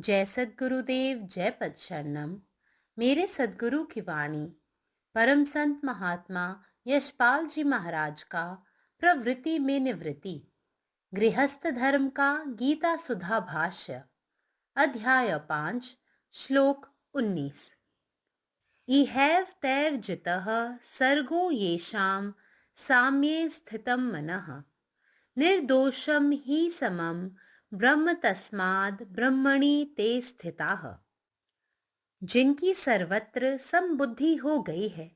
जय सद्गुरुदेव, जय पद शरणम। मेरे सद्गुरु की वाणी परम संत महात्मा यशपाल जी महाराज का प्रवृत्ति में निवृत्ति गृहस्थ धर्म का गीता सुधा भाष्य अध्याय 5 श्लोक 19। इहैव तैर्जितः सर्गो येषां साम्ये स्थितं मनः निर्दोषम ही समम ब्रह्म तस्माद् ब्रह्मणि ते स्थिताः। जिनकी सर्वत्र समबुद्धि हो गई है,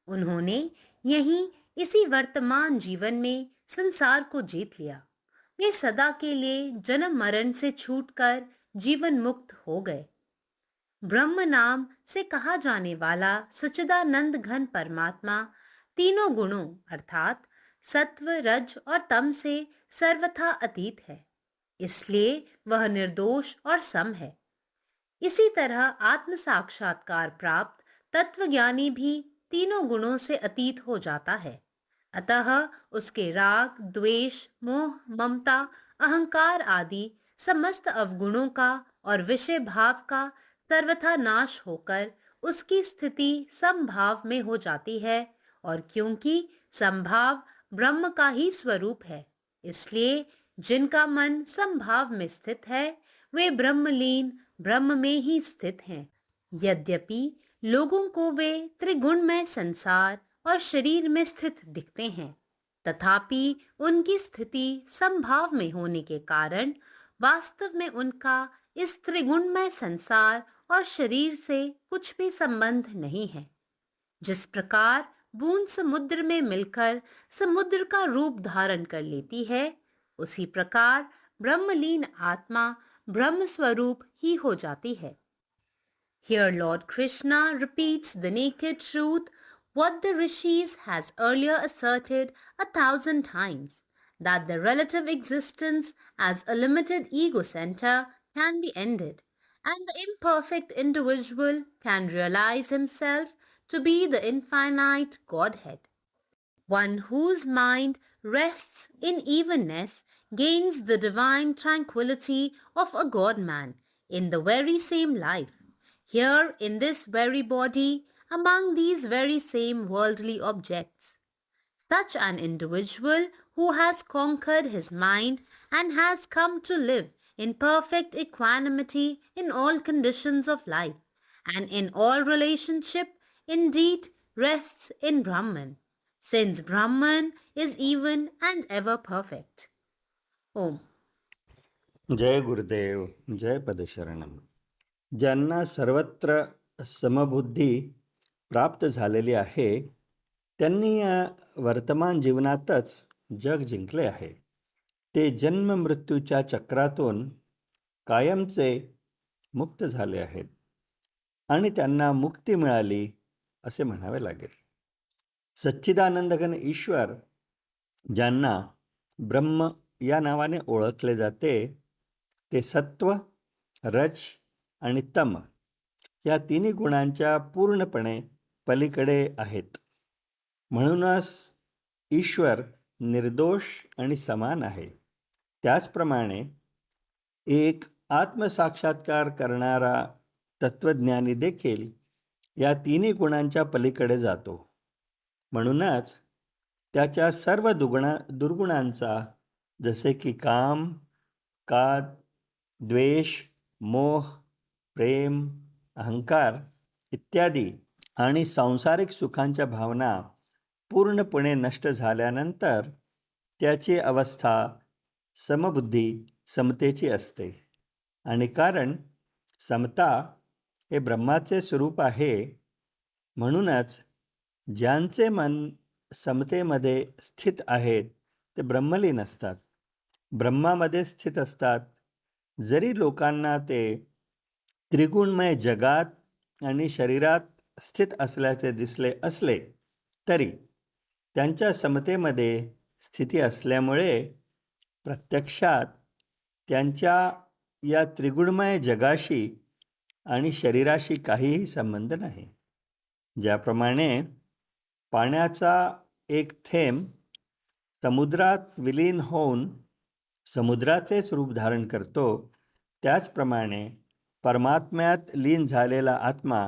उन्होंने यहीं इसी वर्तमान जीवन में संसार को जीत लिया। वे सदा के लिए जन्म मरण से छूटकर जीवन मुक्त हो गए। ब्रह्म नाम से कहा जाने वाला सच्चिदानंद घन परमात्मा तीनों गुणों अर्थात सत्व, रज और तम से सर्वथा अतीत है, इसलिए वह निर्दोष और सम है। इसी तरह आत्म साक्षात्कार प्राप्त तत्वज्ञानी भी तीनों गुणों से अतीत हो जाता है। अतः उसके राग, द्वेष, मोह, ममता, अहंकार आदि समस्त अवगुणों का और विषय भाव का सर्वथा नाश होकर उसकी स्थिति समभाव में हो जाती है। और क्योंकि समभाव ब्रह्म का ही स्वरूप है, इसलिए जिनका मन समभाव में स्थित है वे ब्रह्मलीन ब्रह्म में ही स्थित हैं। यद्यपि लोगों को वे त्रिगुणमय संसार और शरीर में स्थित दिखते हैं, तथापि उनकी स्थिति समभाव में होने के कारण वास्तव में उनका इस त्रिगुणमय संसार और शरीर से कुछ भी संबंध नहीं है। जिस प्रकार बूंद समुद्र में मिलकर समुद्र का रूप धारण कर लेती है, उसी प्रकार ब्रह्मलीन आत्मा ब्रह्म स्वरूप ही हो जाती है। Here Lord Krishna repeats the naked truth what the rishis has earlier asserted 1,000 times, that the relative existence as a limited ego center can be ended, and the imperfect individual can realize himself to be the infinite Godhead. One whose mind rests in evenness gains the divine tranquility of a God-man in the very same life, here in this very body, among these very same worldly objects. Such an individual who has conquered his mind and has come to live in perfect equanimity in all conditions of life and in all relationship indeed rests in Brahman, since Brahman is even and ever perfect. Om. जय गुरुदेव, जय पदशरणम. ज्यांना सर्वत्र समबुद्धी प्राप्त झालेली आहे, त्यांनी या वर्तमान जीवनातच जग जिंकले आहे. ते जन्म मृत्यूच्या चक्रातून कायमचे मुक्त झाले आहेत आणि त्यांना मुक्ती मिळाली असे म्हणावे लागेल. सच्चिदानंदघन ईश्वर ज्यांना ब्रह्म या नावाने ओळखले जाते, ते सत्व, रज आणि तम या तिन्ही गुणांच्या पूर्णपणे पलीकडे आहेत. म्हणूनच ईश्वर निर्दोष आणि समान आहे. त्याचप्रमाणे एक आत्मसाक्षात्कार करणारा तत्त्वज्ञानी देखील या तिन्ही गुणांच्या पलीकडे जातो. म्हणूनच त्याच्या सर्व दुर्गुणांचा, जसे की काम, काद, द्वेष, मोह, प्रेम, अहंकार इत्यादी आणि सांसारिक सुखांच्या भावना पूर्णपणे नष्ट झाल्यानंतर त्याची अवस्था समबुद्धी, समतेची असते. आणि कारण समता हे ब्रह्माचे स्वरूप आहे, म्हणूनच ज्यांचे मन समतेमध्ये स्थित आहेत ते ब्रह्मलीन असतात, ब्रह्मामध्ये स्थित असतात. जरी लोकांना ते त्रिगुणमय जगात आणि शरीरात स्थित असल्याचे दिसले असले, तरी त्यांच्या समतेमध्ये स्थिती असल्यामुळे प्रत्यक्षात त्यांच्या या त्रिगुणमय जगाशी आणि शरीराशी काहीही संबंध नाही. ज्याप्रमाणे पाण्याचा एक थेंब समुद्रात विलीन होऊन समुद्राचे स्वरूप धारण करतो, त्याचप्रमाणे परमात्म्यात लीन झालेला आत्मा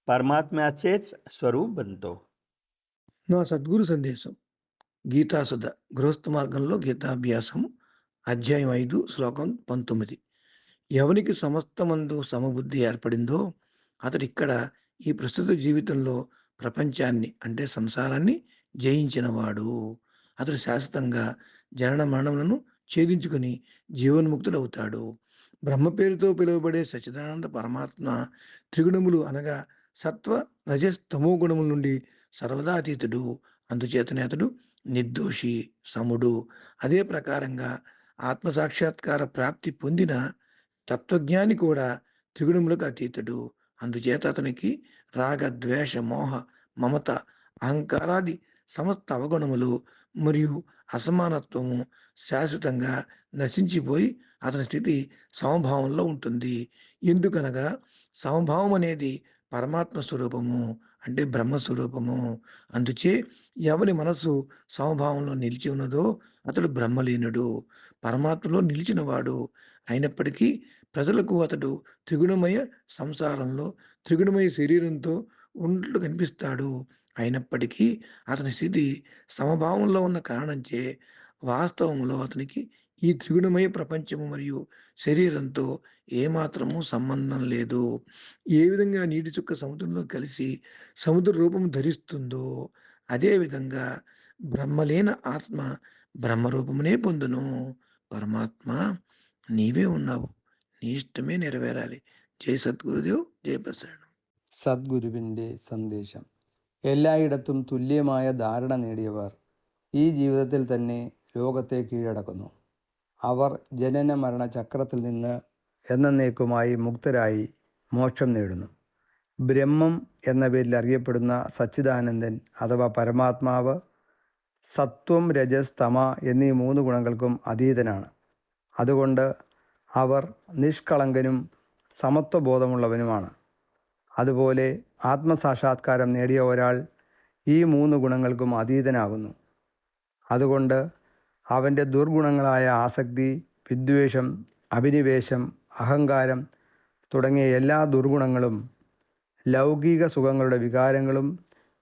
परमात्म्याचेच स्वरूप बनतो. నా సద్గురు సందేశం గీతాసుధ గృహస్థ మార్గంలో గీతాభ్యాసం అధ్యాయం 5 శ్లోకం 19. ఎవనికి సమస్తమందు సమబుద్ధి ఏర్పడిందో అతడు ఇక్కడ ఈ ప్రస్తుత జీవితంలో ప్రపంచాన్ని అంటే సంసారాన్ని జయించినవాడు. అతడు శాశ్వతంగా జనన మరణములను ఛేదించుకుని జీవన్ముక్తుడవుతాడు. బ్రహ్మ పేరుతో పిలువబడే సచ్చిదానంద పరమాత్మ త్రిగుణములు అనగా సత్వ రజస్ తమో గుణముల నుండి సర్వదా అతీతుడు. అందుచేతనే అతడు నిర్దోషి, సముడు. అదే ప్రకారంగా ఆత్మసాక్షాత్కార ప్రాప్తి పొందిన తత్వజ్ఞాని కూడా త్రిగుణములకు అతీతుడు. అందుచేత అతనికి రాగ, ద్వేష, మోహ, మమత, అహంకారాది సమస్త అవగుణములు మరియు అసమానత్వము శాశ్వతంగా నశించిపోయి అతని స్థితి సమభావంలో ఉంటుంది. ఎందుకనగా సమభావం అనేది పరమాత్మ స్వరూపము అంటే బ్రహ్మస్వరూపము. అందుచే ఎవరి మనస్సు సమభావంలో నిలిచి ఉన్నదో అతడు బ్రహ్మలీనుడు, పరమాత్మలో నిలిచినవాడు. అయినప్పటికీ ప్రజలకు అతడు త్రిగుణమయ సంసారంలో త్రిగుణమయ శరీరంతో ఉన్నట్లు కనిపిస్తాడు. అయినప్పటికీ అతని స్థితి సమభావంలో ఉన్న కారణంచే వాస్తవంలో అతనికి ఈ త్రిగుణమయ ప్రపంచము మరియు శరీరంతో ఏమాత్రము సంబంధం లేదు. ఏ విధంగా నీటి చుక్క సముద్రంలో కలిసి సముద్ర రూపం ధరిస్తుందో అదేవిధంగా బ్రహ్మలేన ఆత్మ బ్రహ్మరూపమునే పొందును. పరమాత్మ నీవే ఉన్నావు, నీ ഇഷ്ടമേ നിറവേറാలి. ജയ് സദ്ഗുരുദേവ്, ജയ് പ്രസരണം. സദ്ഗുരുവിൻ്റെ സന്ദേശം. എല്ലായിടത്തും തുല്യമായ ധാരണ നേടിയവർ ഈ ജീവിതത്തിൽ തന്നെ ലോകത്തെ കീഴടക്കുന്നു. അവർ ജനന മരണ ചക്രത്തിൽ നിന്ന് എന്നേക്കുമായി മുക്തരായി മോക്ഷം നേടുന്നു. ബ്രഹ്മം എന്ന പേരിൽ അറിയപ്പെടുന്ന സച്ചിദാനന്ദൻ അഥവാ പരമാത്മാവ് സത്വം, രജസ്, തമ എന്നീ 3 ഗുണങ്ങൾക്കും അതീതനാണ്. അതുകൊണ്ട് അവർ നിഷ്കളങ്കനും സമത്വബോധമുള്ളവനുമാണ്. അതുപോലെ ആത്മസാക്ഷാത്കാരം നേടിയ ഒരാൾ ഈ 3 ഗുണങ്ങൾക്കും അതീതനാകുന്നു. അതുകൊണ്ട് അവൻ്റെ ദുർഗുണങ്ങളായ ആസക്തി, വിദ്വേഷം, അഭിനിവേശം, അഹങ്കാരം തുടങ്ങിയ എല്ലാ ദുർഗുണങ്ങളും ലൗകിക സുഖങ്ങളുടെ വികാരങ്ങളും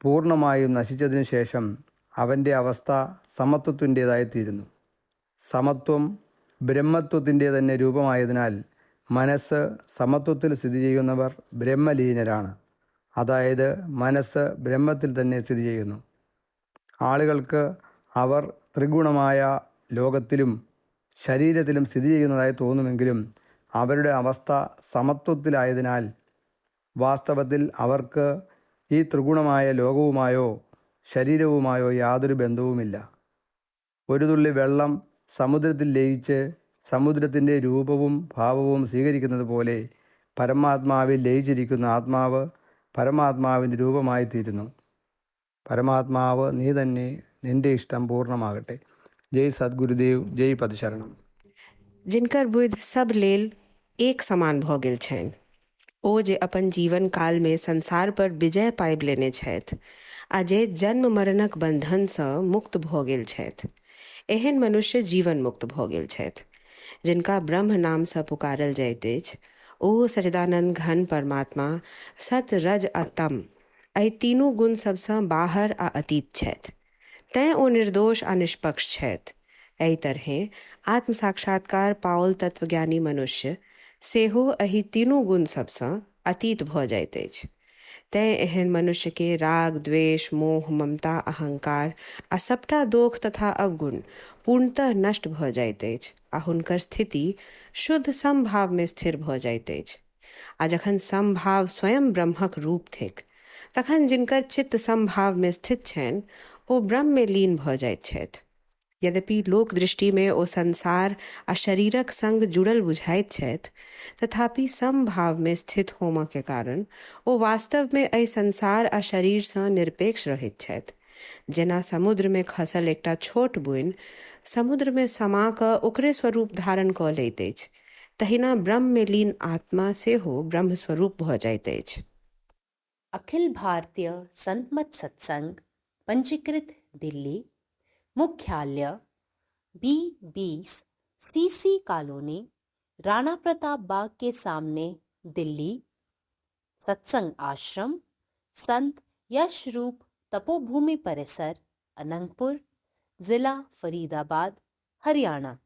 പൂർണ്ണമായും നശിച്ചതിനു ശേഷം അവൻ്റെ അവസ്ഥ സമത്വത്തിൻ്റേതായിത്തീരുന്നു. സമത്വം ബ്രഹ്മത്വത്തിൻ്റെ തന്നെ രൂപമായതിനാൽ മനസ്സ് സമത്വത്തിൽ സ്ഥിതി ചെയ്യുന്നവർ ബ്രഹ്മലീനരാണ്. അതായത് മനസ്സ് ബ്രഹ്മത്തിൽ തന്നെ സ്ഥിതി ചെയ്യുന്നു. ആളുകൾക്ക് അവർ ത്രിഗുണമായ ലോകത്തിലും ശരീരത്തിലും സ്ഥിതി ചെയ്യുന്നതായി തോന്നുമെങ്കിലും അവരുടെ അവസ്ഥ സമത്വത്തിലായതിനാൽ വാസ്തവത്തിൽ അവർക്ക് ഈ ത്രിഗുണമായ ലോകവുമായോ ശരീരവുമായോ യാതൊരു ബന്ധവുമില്ല. ഒരു തുള്ളി വെള്ളം സമുദ്രത്തിൽ ലയിച്ച് സമുദ്രത്തിൻ്റെ രൂപവും ഭാവവും സ്വീകരിക്കുന്നത് പോലെ പരമാത്മാവിൽ ലയിച്ചിരിക്കുന്ന ആത്മാവ് പരമാത്മാവിൻ്റെ രൂപമായിത്തീരുന്നു. പരമാത്മാവ് നീ തന്നെ, നിന്റെ ഇഷ്ടം പൂർണ്ണമാകട്ടെ. ജയ് സദ്ഗുരുദേവ്, ജയ് പദശരണം. जिनकर बुद्धि सब लेल एक समान भऽ गेल छनि, ओ जे अपन जीवन काल में संसार पर विजय पाबि लेने छथि आ जे जन्म मरणक बंधनसँ मुक्त भऽ गेल छथि, एहन मनुष्य जीवन मुक्त भऽ गेल छथि। जिनका ब्रह्म नामसँ पुकारल जाइत अछि, ओ सच्चिदानंद घन परमात्मा सत, रज आ तम एहि 3 गुण सबसँ बाहर आ अतीत छथि। तैँ ओ निर्दोष आ निष्पक्ष छथि। एहि तरहेँ आत्म साक्षात्कार पाओल तत्वज्ञानी मनुष्य सेहो एहि 3 गुण सबसँ अतीत भऽ जाइत अछि। तैँ एहन मनुष्य के राग, द्वेष, मोह, ममता, अहंकार आ सबटा दोष तथा अवगुण पूर्णतः नष्ट भऽ जाइत अछि आ हुनकर स्थिति शुद्ध समभाव में स्थिर भऽ जाइत अछि। आ जखन समभाव स्वयं ब्रह्मक रूप थिक, तखन जिनकर चित्त समभाव में स्थित छनि ओ ब्रह्म में लीन भऽ जाइत छथि। यद्यपि लोक दृष्टि में ओ संसार आ शरीरक संग जुड़ल बुझाइत छथि, तथापि समभाव में स्थित होमऽ के कारण ओ वास्तव में एहि संसार आ शरीरसँ निरपेक्ष रहैत छथि। जेना समुद्र में खसल एकटा छोट बूंद समुद्र में समा कऽ ओकरे स्वरूप धारण कऽ लैत अछि, तहिना ब्रह्म में लीन आत्मा सेहो ब्रह्म स्वरूप भऽ जाइत अछि। अखिल भारतीय संत मत सत्संग पंजीकृत दिल्ली, मुख्यालय B20 CC colony, Rana Pratap Bagh के सामने दिल्ली। सत्संग आश्रम संत यशरूप तपोभूमि परिसर, अनंगपुर, जिला फरीदाबाद, हरियाणा।